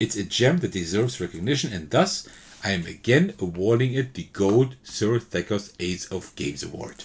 It's a gem that deserves recognition, and thus I am again awarding it the Gold Sir Thecos Ace of Games Award.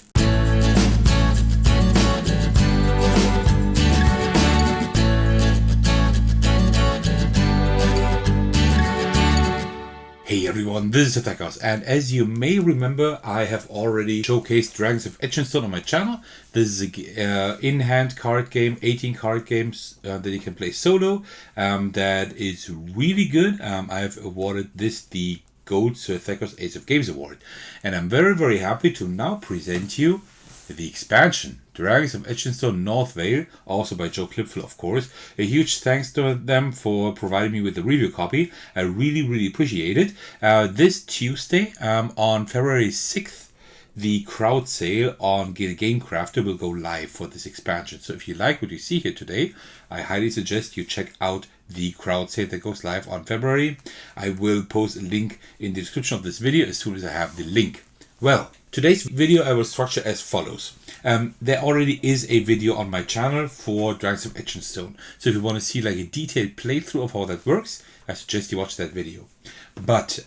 Hey everyone, this is Thecos, and as you may remember, I have already showcased Dragons of Etchinstone on my channel. This is a in-hand card game, 18 card games that you can play solo. That is really good. I have awarded this the Gold Sir Thecos Ace of Games Award, and I'm very, very happy to now present you the expansion, Dragons of Etchinstone Northvale, also by Joe Klipfel, of course. A huge thanks to them for providing me with the review copy. I really, really appreciate it. This Tuesday, on February 6th, the crowd sale on Guild Game Crafter will go live for this expansion. So if you like what you see here today, I highly suggest you check out the crowd sale that goes live on February. I will post a link in the description of this video as soon as I have the link. Well, today's video I will structure as follows. There already is a video on my channel for Dragons of Etchinstone. So if you want to see like a detailed playthrough of how that works, I suggest you watch that video. But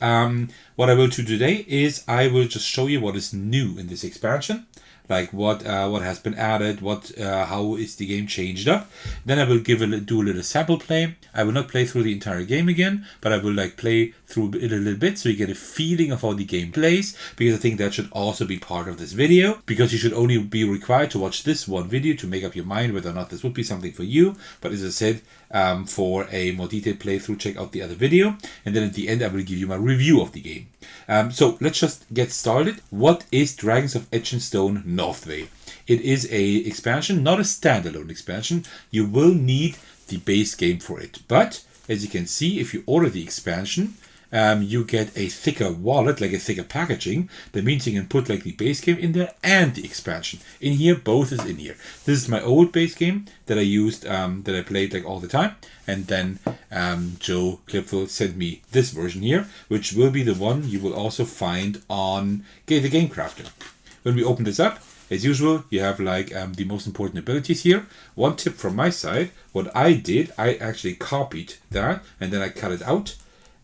what I will do today is I will just show you what is new in this expansion. Like what has been added, how is the game changed up. Then I will do a little sample play. I will not play through the entire game again, but I will like play through it a little bit so you get a feeling of how the game plays, because I think that should also be part of this video, because you should only be required to watch this one video to make up your mind whether or not this would be something for you. But as I said, for a more detailed playthrough, check out the other video, and then at the end I will give you my review of the game. So let's just get started. What is Dragons of Etchinstone Northvale? It is a expansion, not a standalone expansion. You will need the base game for it, but as you can see, if you order the expansion, you get a thicker wallet, like a thicker packaging. That means you can put like the base game in there and the expansion in here. Both is in here. This is my old base game that I used, that I played like all the time, and then Joe Klipfel sent me this version here, which will be the one you will also find on the Game Crafter. When we open this up, as usual, you have like the most important abilities here. One tip from my side: what I did, I actually copied that and then I cut it out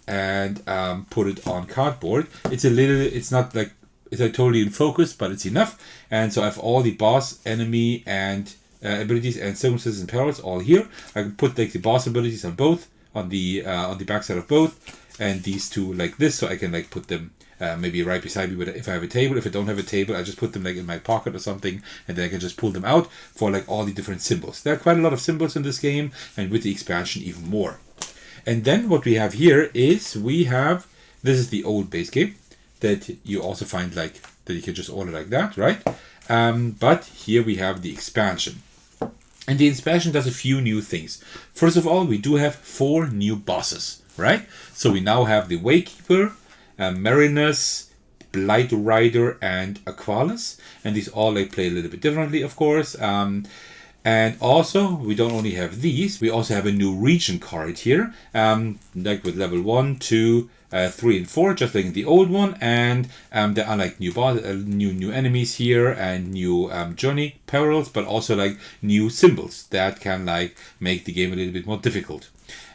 and put it on cardboard. It's not like it's like totally in focus, but it's enough. And so I have all the boss, enemy, and abilities and circumstances and perils all here. I can put like the boss abilities on both, on the backside of both, and these two like this, so I can like put them maybe right beside me if I have a table. If I don't have a table, I just put them like in my pocket or something, and then I can just pull them out for like all the different symbols. There are quite a lot of symbols in this game, and with the expansion even more. And then what we have here is this is the old base game that you also find like that you can just order like that, right? But here we have the expansion. And the expansion does a few new things. First of all, we do have 4 new bosses, right? So we now have the Waykeeper, Marinus, Blight Rider, and Aqualis. And these all like play a little bit differently, of course. And also, we don't only have these, we also have a new region card here, like with level 1, 2, 3, and 4, just like in the old one. And there are like new enemies here, and new journey perils, but also like new symbols that can like make the game a little bit more difficult.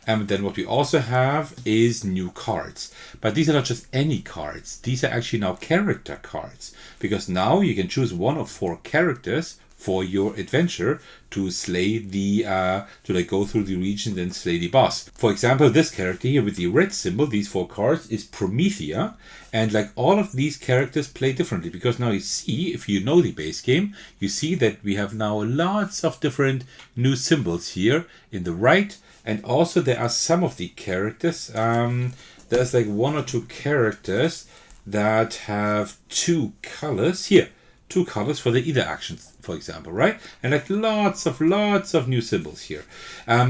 And then what we also have is new cards. But these are not just any cards. These are actually now character cards, because now you can choose one of 4 characters for your adventure to slay to like go through the region and slay the boss. For example, this character here with the red symbol, these 4 cards, is Promethea. And like all of these characters play differently, because now you see, if you know the base game, you see that we have now lots of different new symbols here in the right. And also there are some of the characters, there's like 1 or 2 characters that have 2 colors here. 2 colors for the either actions, for example, right? And like lots of new symbols here.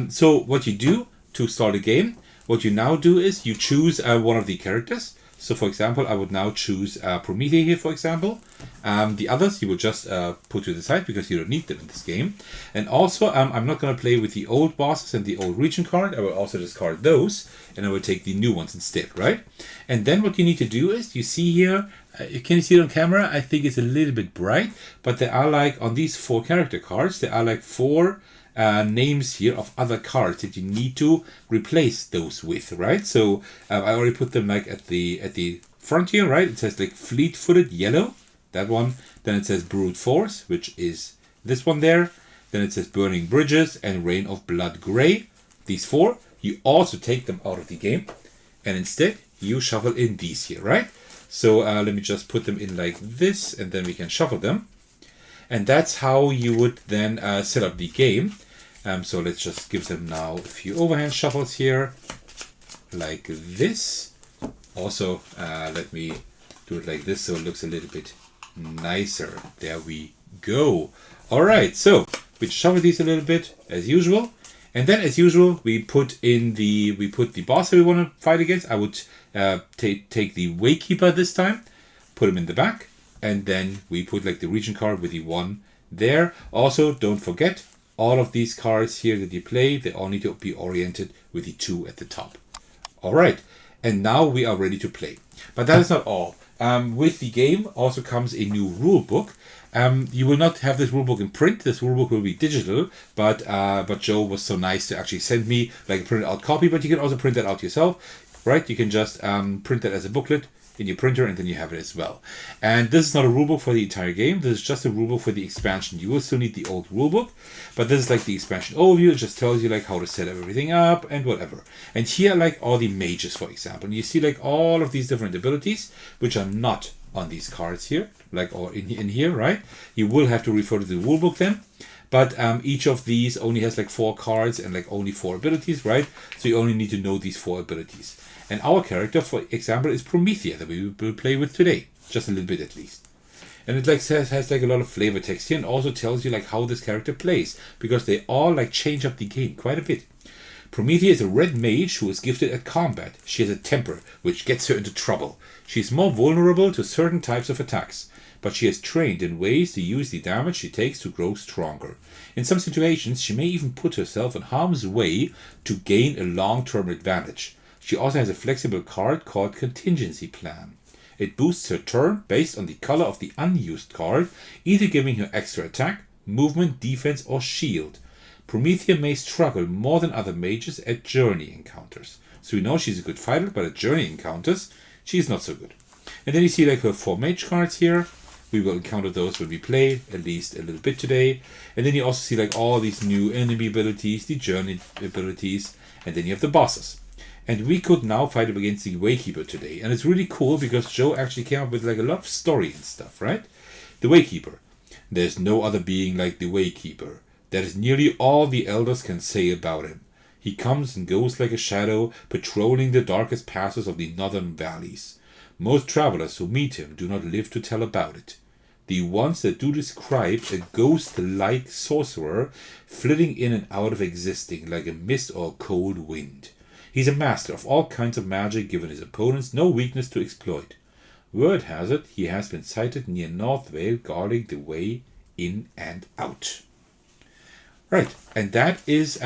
So what you do to start a game, what you now do is you choose one of the characters. So for example, I would now choose Promethea here, for example. The others you will just put to the side because you don't need them in this game. And also, I'm not going to play with the old bosses and the old region card. I will also discard those, and I will take the new ones instead, right? And then what you need to do is, you see here, can you see it on camera? I think it's a little bit bright, but there are like, on these 4 character cards, there are like 4 names here of other cards that you need to replace those with, right? So I already put them like at the front here, right? It says like Fleet-Footed yellow, that one. Then it says Brute Force, which is this one there. Then it says Burning Bridges and Rain of Blood Gray. These 4. You also take them out of the game, and instead you shuffle in these here, right? So let me just put them in like this, and then we can shuffle them. And that's how you would then set up the game. So let's just give them now a few overhand shuffles here, like this. Also, let me do it like this so it looks a little bit nicer. There we go. All right, so we shuffle these a little bit as usual, and then as usual we put the boss that we want to fight against. I would take the Waykeeper this time, put him in the back, and then we put like the region card with the 1 there. Also, don't forget all of these cards here that you play, they all need to be oriented with the 2 at the top. All right, and now we are ready to play. But that is not all. With the game also comes a new rule book. You will not have this rulebook in print. This rulebook will be digital, but Joe was so nice to actually send me like a printed out copy. But you can also print that out yourself, right? You can just print that as a booklet in your printer, and then you have it as well. And this is not a rulebook for the entire game. This is just a rulebook for the expansion. You will still need the old rulebook, but this is like the expansion overview. It just tells you like how to set everything up and whatever. And here, like all the mages, for example, and you see like all of these different abilities, which are not on these cards here, like or in here, right? You will have to refer to the rulebook then. But each of these only has like 4 cards and like only 4 abilities, right? So you only need to know these 4 abilities. And our character, for example, is Promethea that we will play with today, just a little bit at least. And it like has like a lot of flavor text here, and also tells you like how this character plays, because they all like change up the game quite a bit. Promethea is a red mage who is gifted at combat. She has a temper which gets her into trouble. She is more vulnerable to certain types of attacks, but she has trained in ways to use the damage she takes to grow stronger. In some situations, she may even put herself in harm's way to gain a long-term advantage. She also has a flexible card called Contingency Plan. It boosts her turn based on the color of the unused card, either giving her extra attack, movement, defense, or shield. Promethea may struggle more than other mages at journey encounters. So we know she's a good fighter, but at journey encounters, she's not so good. And then you see like her 4 mage cards here. We will encounter those when we play, at least a little bit today. And then you also see like all these new enemy abilities, the journey abilities, and then you have the bosses. And we could now fight up against the Waykeeper today. And it's really cool because Joe actually came up with like a lot of story and stuff, right? The Waykeeper. There's no other being like the Waykeeper. That is nearly all the elders can say about him. He comes and goes like a shadow, patrolling the darkest passes of the northern valleys. Most travelers who meet him do not live to tell about it. The ones that do describe a ghost-like sorcerer flitting in and out of existing like a mist or a cold wind. He's a master of all kinds of magic, giving his opponents no weakness to exploit. Word has it he has been sighted near Northvale, guarding the way in and out. Right, and that is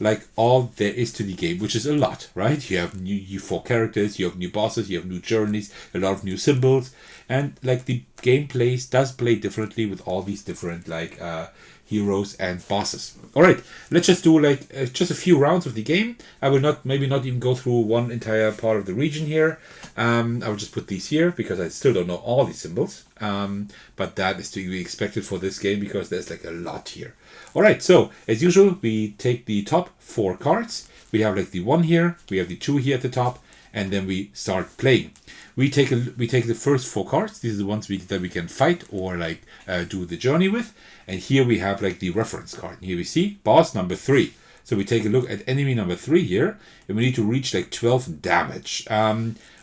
like all there is to the game, which is a lot, right? You have new 4 characters, you have new bosses, you have new journeys, a lot of new symbols, and like the game does play differently with all these different like heroes and bosses. All right, let's just do like just a few rounds of the game. I will maybe not even go through one entire part of the region here. I will just put these here because I still don't know all these symbols. But that is to be expected for this game because there's like a lot here. All right, so as usual, we take the top 4 cards. We have like the 1 here, we have the 2 here at the top, and then we start playing. We take the first 4 cards. These are the ones that we can fight or like do the journey with. And here we have like the reference card. Here we see boss number 3. So we take a look at enemy number 3 here, and we need to reach like 12 damage.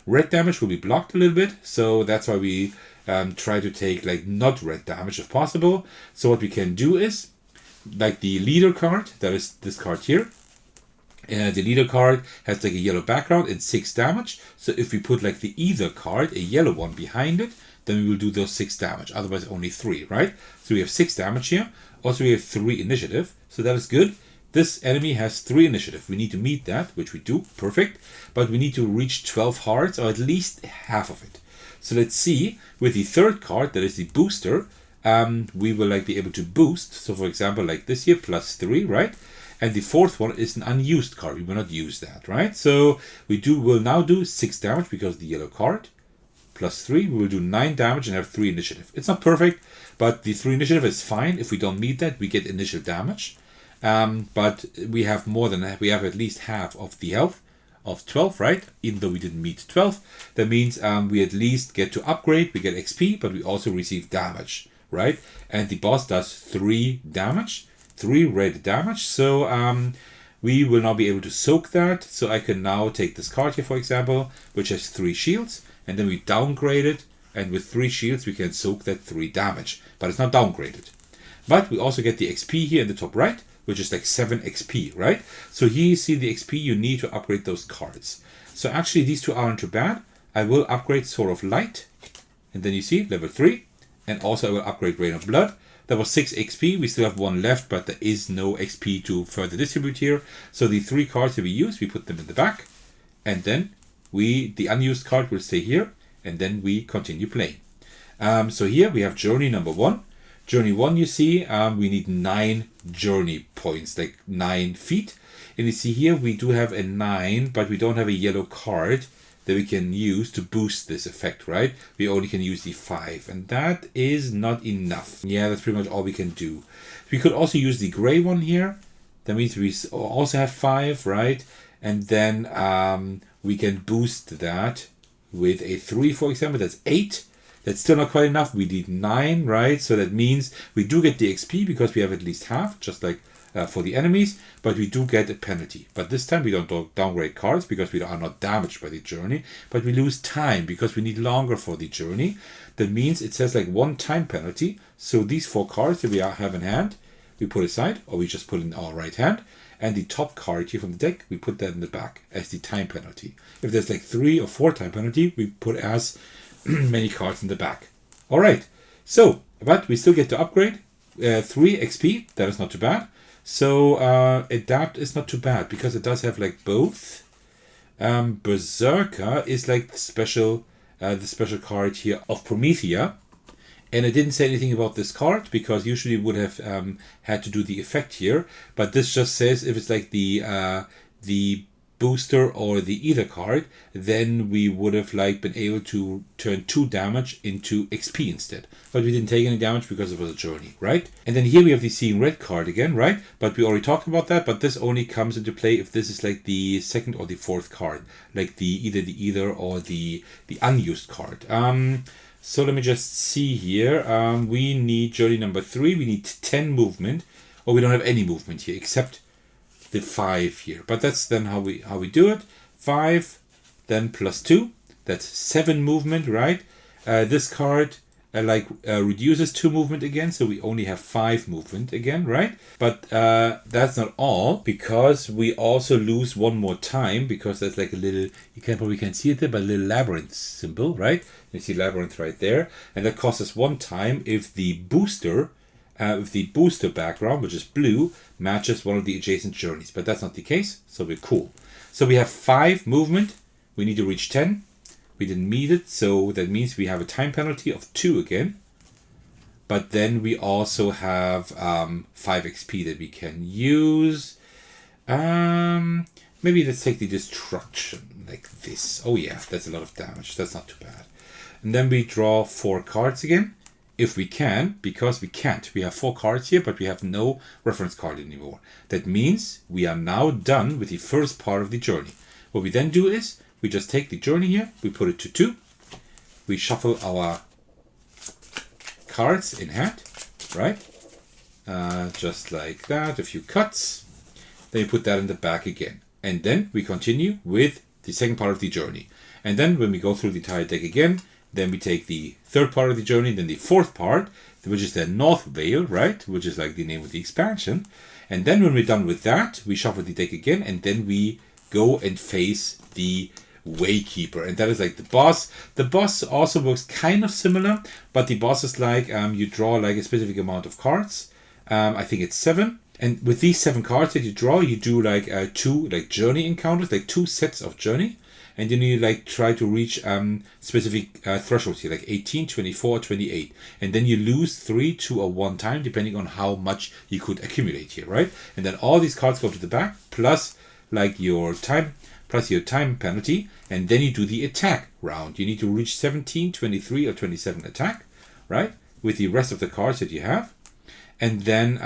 Red damage will be blocked a little bit, so that's why we try to take like not red damage if possible. So what we can do is like the leader card, that is this card here. The leader card has like a yellow background and 6 damage. So if we put like the either card, a yellow one behind it, then we will do those 6 damage. Otherwise only 3, right? So we have 6 damage here. Also we have 3 initiative. So that is good. This enemy has 3 initiative. We need to meet that, which we do. Perfect. But we need to reach 12 hearts or at least half of it. So let's see. With the third card, that is the booster, we will like be able to boost. So for example, like this here, +3, right? And the fourth one is an unused card. We will not use that, right? So will now do 6 damage because of the yellow card. +3, we will do 9 damage and have 3 initiative. It's not perfect, but the 3 initiative is fine. If we don't meet that, we get initial damage. But we have more than that. We have at least half of the health of 12, right? Even though we didn't meet 12. That means we at least get to upgrade. We get XP, but we also receive damage, right? And the boss does 3 damage. 3 red damage. So we will now be able to soak that. So I can now take this card here, for example, which has 3 shields. And then we downgrade it. And with 3 shields, we can soak that 3 damage. But it's not downgraded. But we also get the XP here in the top right, which is like 7 XP, right? So here you see the XP you need to upgrade those cards. So actually these two aren't too bad. I will upgrade Sword of Light. And then you see level 3. And also I will upgrade Rain of Blood. That was 6 XP. We still have 1 left, but there is no XP to further distribute here. So the 3 cards that we use, we put them in the back. And then the unused card will stay here. And then we continue playing. So here we have journey number 1. Journey 1, you see, we need 9 journey points, like 9 feet. And you see here we do have a 9, but we don't have a yellow card that we can use to boost this effect, right? We only can use the 5, and that is not enough. Yeah, that's pretty much all we can do. We could also use the gray one here. That means we also have 5, right? And then we can boost that with a 3, for example. That's 8. That's still not quite enough. We need 9, right? So that means we do get the XP because we have at least half, just like for the enemies, but we do get a penalty. But this time we don't downgrade cards because we are not damaged by the journey, but we lose time because we need longer for the journey. That means it says like 1 time penalty. So these 4 cards that we have in hand, we put aside, or we just put in our right hand. And the top card here from the deck, we put that in the back as the time penalty. If there's like 3 or 4 time penalty, we put as many cards in the back. Alright, so, but we still get to upgrade. 3 XP, that is not too bad. So, Adapt is not too bad, because it does have like both. Berserker is like the special card here of Promethea. And I didn't say anything about this card, because usually would have had to do the effect here. But this just says if it's like the booster or the either card, then we would have like been able to turn 2 damage into XP instead. But we didn't take any damage because it was a journey, right? And then here we have the Seeing Red card again, right? But we already talked about that, but this only comes into play if this is like the 2nd or the 4th card, like either the either or the unused card. So let me just see here. We need journey number 3. We need 10 movement, or we don't have any movement here except the 5 here. But that's then how we do it. 5, then +2. That's 7 movement, right? This card reduces 2 movement again, so we only have 5 movement again, right? But that's not all, because we also lose 1 more time, because that's like a little, you probably can't see it there, but a little labyrinth symbol, right? You see labyrinth right there, and that costs us 1 time if the booster background, which is blue, matches one of the adjacent journeys. But that's not the case, so we're cool. So we have 5 movement. We need to reach 10. We didn't meet it, so that means we have a time penalty of 2 again. But then we also have 5 XP that we can use. Maybe let's take the destruction like this. Oh yeah, that's a lot of damage. That's not too bad. And then we draw 4 cards again. If we can, because we can't. We have 4 cards here, but we have no reference card anymore. That means we are now done with the first part of the journey. What we then do is, we just take the journey here, we put it to 2. We shuffle our cards in hand, right? Just like that, a few cuts. Then you put that in the back again. And then we continue with the second part of the journey. And then when we go through the entire deck again, then we take the 3rd part of the journey, then the 4th part, which is the Northvale, right? Which is like the name of the expansion. And then when we're done with that, we shuffle the deck again, and then we go and face the Waykeeper. And that is like the boss. The boss also works kind of similar, but the boss is like, you draw like a specific amount of cards. I think it's 7. And with these 7 cards that you draw, you do like 2 like journey encounters, like 2 sets of journey. And then you like try to reach specific thresholds here, like 18, 24, 28. And then you lose 3, 2, or 1 time, depending on how much you could accumulate here, right? And then all these cards go to the back, plus like your time penalty. And then you do the attack round. You need to reach 17, 23, or 27 attack, right? With the rest of the cards that you have. And then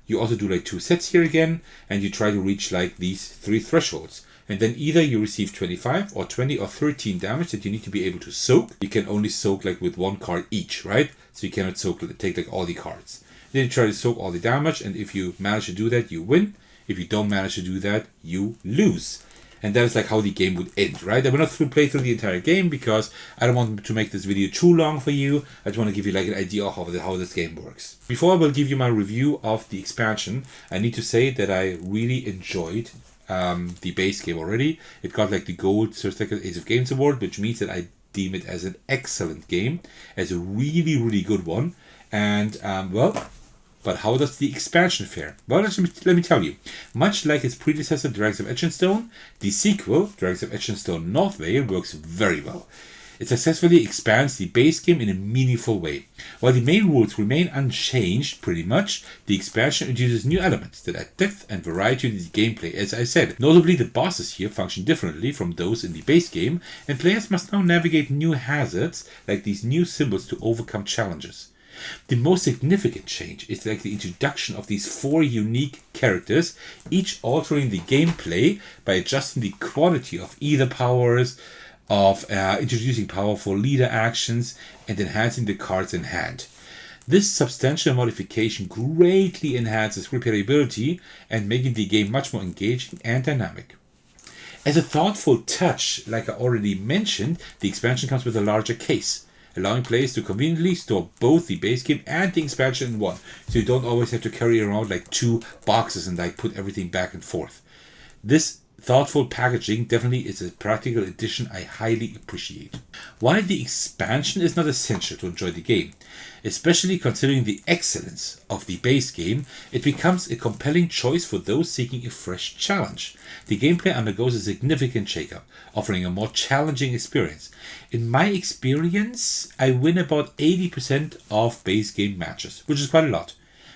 you also do like 2 sets here again. And you try to reach like these 3 thresholds. And then either you receive 25 or 20 or 13 damage that you need to be able to soak. You can only soak like with 1 card each, right? So you cannot take like all the cards. Then you try to soak all the damage, and if you manage to do that, you win. If you don't manage to do that, you lose. And that is like how the game would end, right? I will not play through the entire game because I don't want to make this video too long for you. I just want to give you like an idea of how this game works. Before I will give you my review of the expansion, I need to say that I really enjoyed the base game already. It got like the gold Sir Thecos Ace of Games award, which means that I deem it as an excellent game, as a really, really good one. And well, but how does the expansion fare? Well, let me tell you. Much like its predecessor, Dragons of Etchinstone, the sequel, Dragons of Etchinstone Northvale, works very well. It successfully expands the base game in a meaningful way. While the main rules remain unchanged pretty much, the expansion introduces new elements that add depth and variety to the gameplay, as I said. Notably, the bosses here function differently from those in the base game, and players must now navigate new hazards, like these new symbols, to overcome challenges. The most significant change is like the introduction of these 4 unique characters, each altering the gameplay by adjusting the quality of either powers, of introducing powerful leader actions, and enhancing the cards in hand. This substantial modification greatly enhances replayability and making the game much more engaging and dynamic. As a thoughtful touch, like I already mentioned, the expansion comes with a larger case, allowing players to conveniently store both the base game and the expansion in one, so you don't always have to carry around like 2 boxes and like put everything back and forth. This thoughtful packaging definitely is a practical addition I highly appreciate. While the expansion is not essential to enjoy the game, especially considering the excellence of the base game, it becomes a compelling choice for those seeking a fresh challenge. The gameplay undergoes a significant shakeup, offering a more challenging experience. In my experience, I win about 80% of base game matches, which is quite a lot.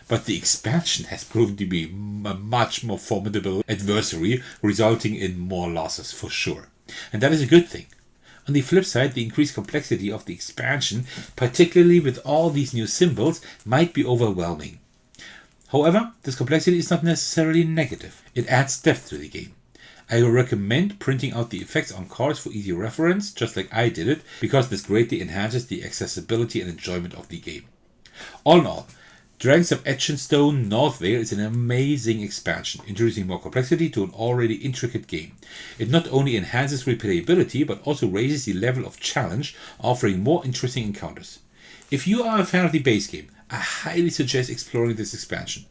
But the expansion has proven to be a much more formidable adversary, resulting in more losses for sure. And that is a good thing. On the flip side, the increased complexity of the expansion, particularly with all these new symbols, might be overwhelming. However, this complexity is not necessarily negative. It adds depth to the game. I recommend printing out the effects on cards for easy reference, just like I did it, because this greatly enhances the accessibility and enjoyment of the game. All in all, Dragons of Etchinstone Northvale is an amazing expansion, introducing more complexity to an already intricate game. It not only enhances replayability, but also raises the level of challenge, offering more interesting encounters. If you are a fan of the base game, I highly suggest exploring this expansion.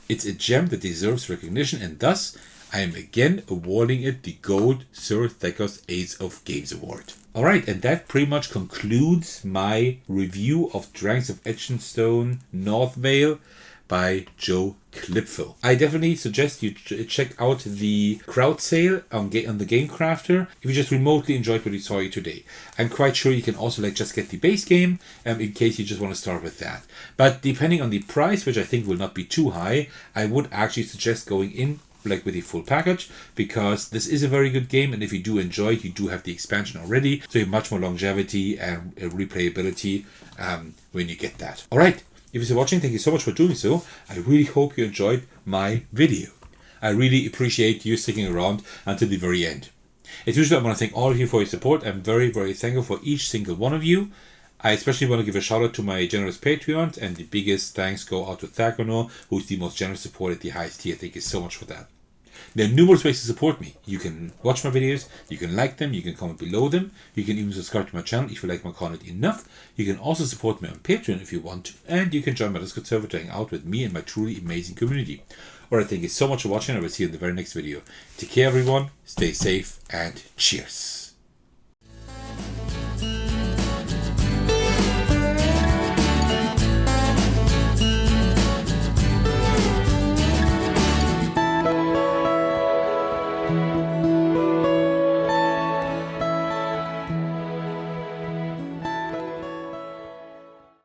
It's a gem that deserves recognition, and thus, I am again awarding it the Gold Sir Thecos Ace of Games Award. Alright, and that pretty much concludes my review of Dragons of Etchinstone Northvale by Joe Klipfel. I definitely suggest you check out the crowd sale on the Game Crafter if you just remotely enjoyed what you saw here today. I'm quite sure you can also just get the base game in case you just want to start with that. But depending on the price, which I think will not be too high, I would actually suggest going in with the full package, because this is a very good game, and if you do enjoy it, you do have the expansion already, so you have much more longevity and replayability when you get that. Alright, if you're still watching, thank you so much for doing so. I really hope you enjoyed my video. I really appreciate you sticking around until the very end. As usual, I want to thank all of you for your support. I'm very, very thankful for each single one of you. I especially want to give a shout out to my generous Patreons, and the biggest thanks go out to Thecos, who's the most generous support at the highest tier. Thank you so much for that. There are numerous ways to support me. You can watch my videos, you can like them, you can comment below them, you can even subscribe to my channel if you like my content enough. You can also support me on Patreon if you want to, and you can join my Discord server to hang out with me and my truly amazing community. Alright, thank you so much for watching. I will see you in the very next video. Take care everyone, stay safe, and cheers.